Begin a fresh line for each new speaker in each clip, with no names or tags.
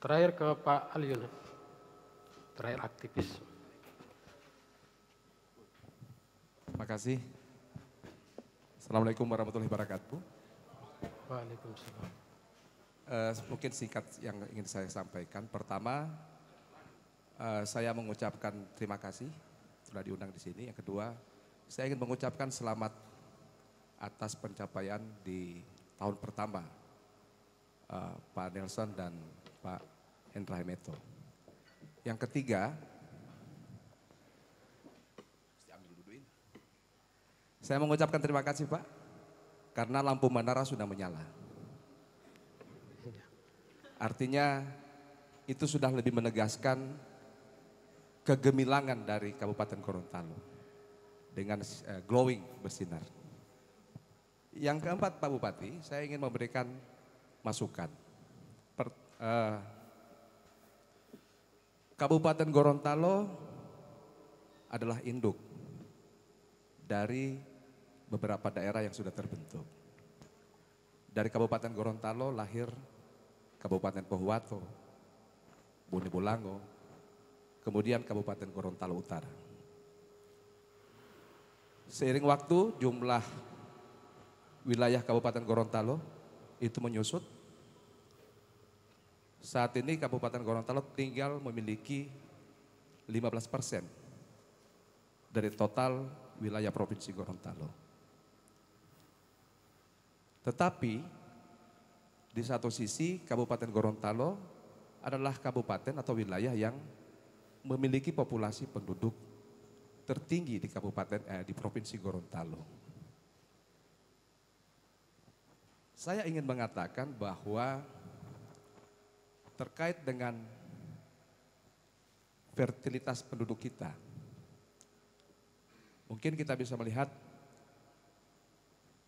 Terakhir ke Pak Aliun, terakhir aktivis.
Terima kasih. Assalamualaikum warahmatullahi wabarakatuh.
Waalaikumsalam.
Mungkin singkat yang ingin saya sampaikan. Pertama, saya mengucapkan terima kasih sudah diundang di sini. Yang kedua, saya ingin mengucapkan selamat atas pencapaian di tahun pertama Pak Nelson dan Pak Hendra Hemeto. Yang ketiga, saya mengucapkan terima kasih Pak, karena lampu menara sudah menyala. Artinya itu sudah lebih menegaskan kegemilangan dari Kabupaten Gorontalo dengan glowing bersinar. Yang keempat Pak Bupati, saya ingin memberikan masukan. Kabupaten Gorontalo adalah induk dari beberapa daerah yang sudah terbentuk. Dari Kabupaten Gorontalo lahir Kabupaten Pohuwato, Bone Bolango, kemudian Kabupaten Gorontalo Utara. Seiring waktu jumlah wilayah Kabupaten Gorontalo itu menyusut. Saat ini Kabupaten Gorontalo tinggal memiliki 15% dari total wilayah Provinsi Gorontalo. Tetapi di satu sisi Kabupaten Gorontalo adalah kabupaten atau wilayah yang memiliki populasi penduduk tertinggi di di Provinsi Gorontalo. Saya ingin mengatakan bahwa terkait dengan fertilitas penduduk kita, mungkin kita bisa melihat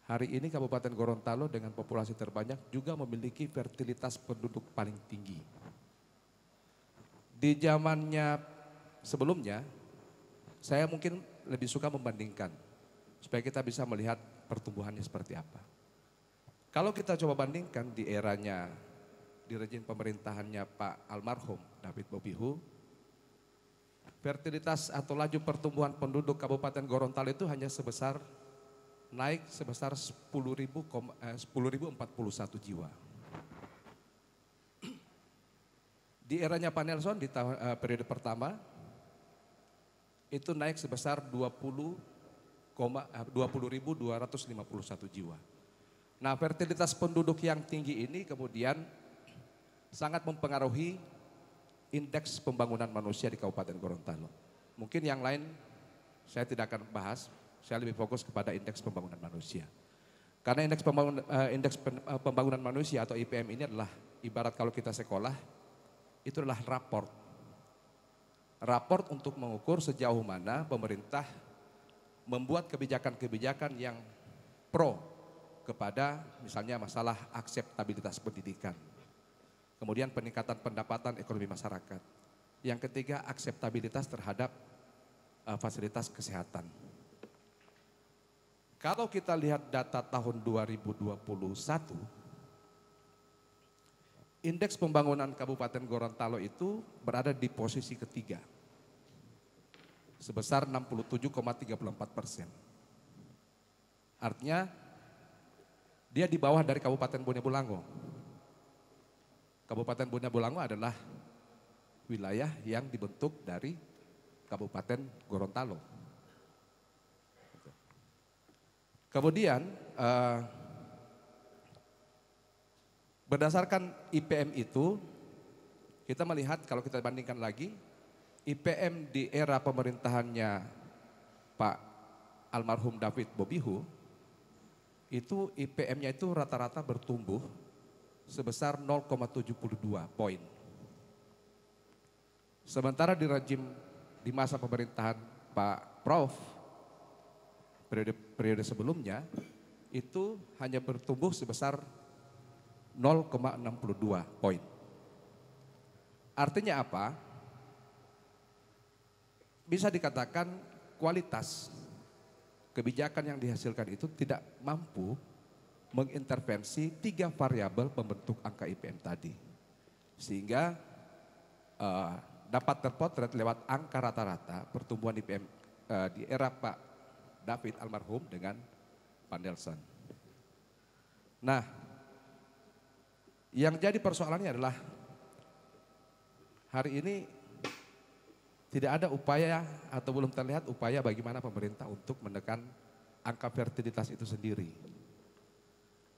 hari ini Kabupaten Gorontalo dengan populasi terbanyak juga memiliki fertilitas penduduk paling tinggi. Di zamannya sebelumnya, saya mungkin lebih suka membandingkan supaya kita bisa melihat pertumbuhannya seperti apa. Kalau kita coba bandingkan di eranya, di rejim pemerintahannya Pak almarhum David Bobihu, fertilitas atau laju pertumbuhan penduduk Kabupaten Gorontalo itu hanya naik sebesar 10.041 jiwa. Di eranya Pak Nelson di periode pertama itu naik sebesar 20.251 jiwa. Nah, fertilitas penduduk yang tinggi ini kemudian sangat mempengaruhi indeks pembangunan manusia di Kabupaten Gorontalo. Mungkin yang lain saya tidak akan bahas. Saya lebih fokus kepada indeks pembangunan manusia. Karena indeks pembangunan manusia atau IPM ini adalah ibarat kalau kita sekolah, itu adalah raport. Raport untuk mengukur sejauh mana pemerintah membuat kebijakan-kebijakan yang pro kepada misalnya masalah akseptabilitas pendidikan. Kemudian peningkatan pendapatan ekonomi masyarakat. Yang ketiga akseptabilitas terhadap fasilitas kesehatan. Kalau kita lihat data tahun 2021, indeks pembangunan Kabupaten Gorontalo itu berada di posisi ketiga, sebesar 67,34%. Artinya dia di bawah dari Kabupaten Bone Bolango. Kabupaten Bone Bolango adalah wilayah yang dibentuk dari Kabupaten Gorontalo. Kemudian berdasarkan IPM itu kita melihat kalau kita bandingkan lagi IPM di era pemerintahannya Pak almarhum David Bobihu itu IPM-nya itu rata-rata bertumbuh sebesar 0,72 poin. Sementara di masa pemerintahan Pak Prof periode sebelumnya itu hanya bertumbuh sebesar 0,62 poin. Artinya apa? Bisa dikatakan kualitas kebijakan yang dihasilkan itu tidak mampu mengintervensi 3 variabel pembentuk angka IPM tadi. Sehingga dapat terpotret lewat angka rata-rata pertumbuhan IPM di era Pak David almarhum dengan Pak Nelson. Nah, yang jadi persoalannya adalah hari ini tidak ada upaya atau belum terlihat upaya bagaimana pemerintah untuk menekan angka fertilitas itu sendiri.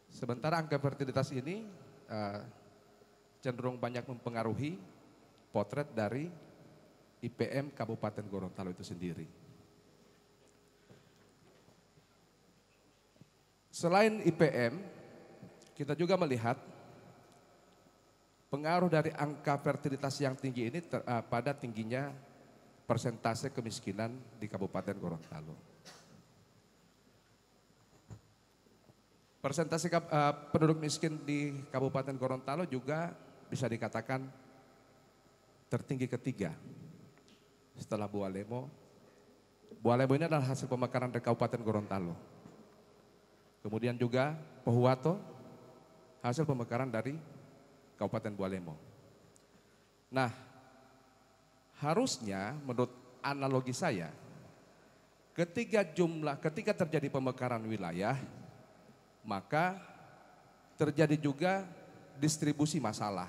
Sementara angka fertilitas ini cenderung banyak mempengaruhi potret dari IPM Kabupaten Gorontalo itu sendiri. Selain IPM, kita juga melihat pengaruh dari angka fertilitas yang tinggi ini pada tingginya persentase kemiskinan di Kabupaten Gorontalo. Persentase penduduk miskin di Kabupaten Gorontalo juga bisa dikatakan tertinggi ketiga setelah Bualemo. Bualemo ini adalah hasil pemekaran dari Kabupaten Gorontalo. Kemudian juga Pohuwato, hasil pemekaran dari Kabupaten Bualemo. Nah, harusnya menurut analogi saya, ketika terjadi pemekaran wilayah, maka terjadi juga distribusi masalah.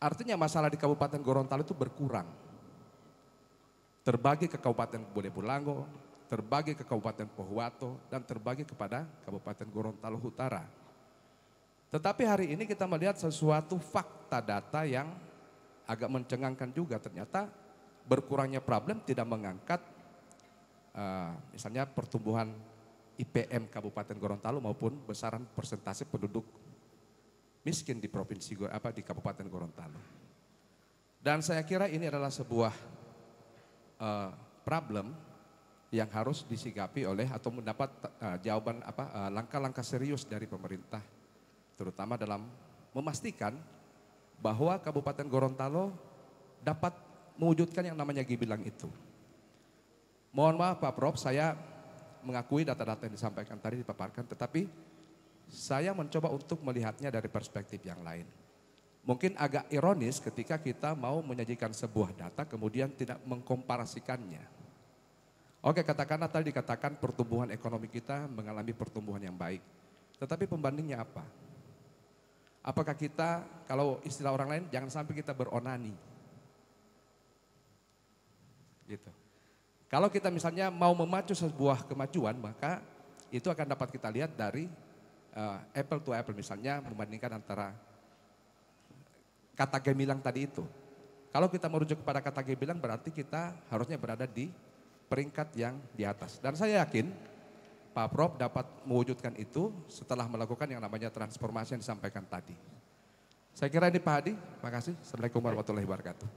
Artinya masalah di Kabupaten Gorontalo itu berkurang. Terbagi ke Kabupaten Bonebulango, terbagi ke Kabupaten Pohuwato, dan terbagi kepada Kabupaten Gorontalo Utara. Tetapi hari ini kita melihat sesuatu fakta data yang agak mencengangkan juga. Ternyata berkurangnya problem tidak mengangkat misalnya pertumbuhan IPM Kabupaten Gorontalo maupun besaran persentase penduduk miskin di di Kabupaten Gorontalo. Dan saya kira ini adalah sebuah problem yang harus disikapi oleh atau mendapat jawaban langkah-langkah serius dari pemerintah, terutama dalam memastikan bahwa Kabupaten Gorontalo dapat mewujudkan yang namanya Gibilang itu. Mohon maaf Pak Prof, saya mengakui data-data yang disampaikan tadi dipaparkan, tetapi saya mencoba untuk melihatnya dari perspektif yang lain. Mungkin agak ironis ketika kita mau menyajikan sebuah data kemudian tidak mengkomparasikannya. Oke, katakanlah tadi dikatakan pertumbuhan ekonomi kita mengalami pertumbuhan yang baik. Tetapi pembandingnya apa? Apakah kita, kalau istilah orang lain, jangan sampai kita beronani. Gitu. Kalau kita misalnya mau memacu sebuah kemajuan, maka itu akan dapat kita lihat dari apple to apple, misalnya membandingkan antara kata gemilang tadi itu. Kalau kita merujuk kepada kata gemilang berarti kita harusnya berada di peringkat yang di atas. Dan saya yakin Pak Prof dapat mewujudkan itu setelah melakukan yang namanya transformasi yang disampaikan tadi. Saya kira ini Pak Hadi, terima kasih. Assalamualaikum warahmatullahi wabarakatuh.